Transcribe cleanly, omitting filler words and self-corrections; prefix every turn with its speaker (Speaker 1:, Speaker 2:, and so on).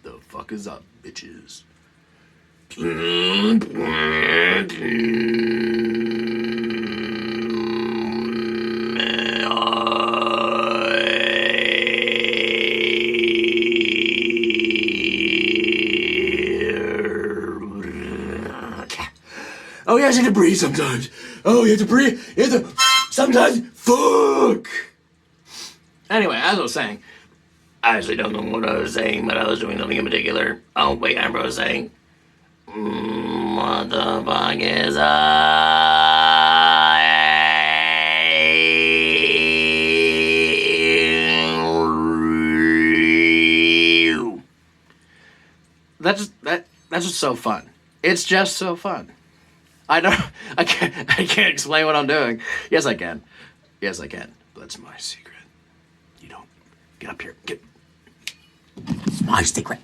Speaker 1: The fuck is up, bitches? Oh, you have to breathe sometimes. Oh, you have to breathe. You have to sometimes. Fuck. Anyway, as I was saying, I actually don't know what I was saying, but I was doing something in particular. Oh, wait, I remember what I was saying. What the fuck is that's just so fun. It's just so fun. I can't explain what I'm doing. Yes, I can. Yes, I can. That's my secret. You don't get up here. Get. It's my secret.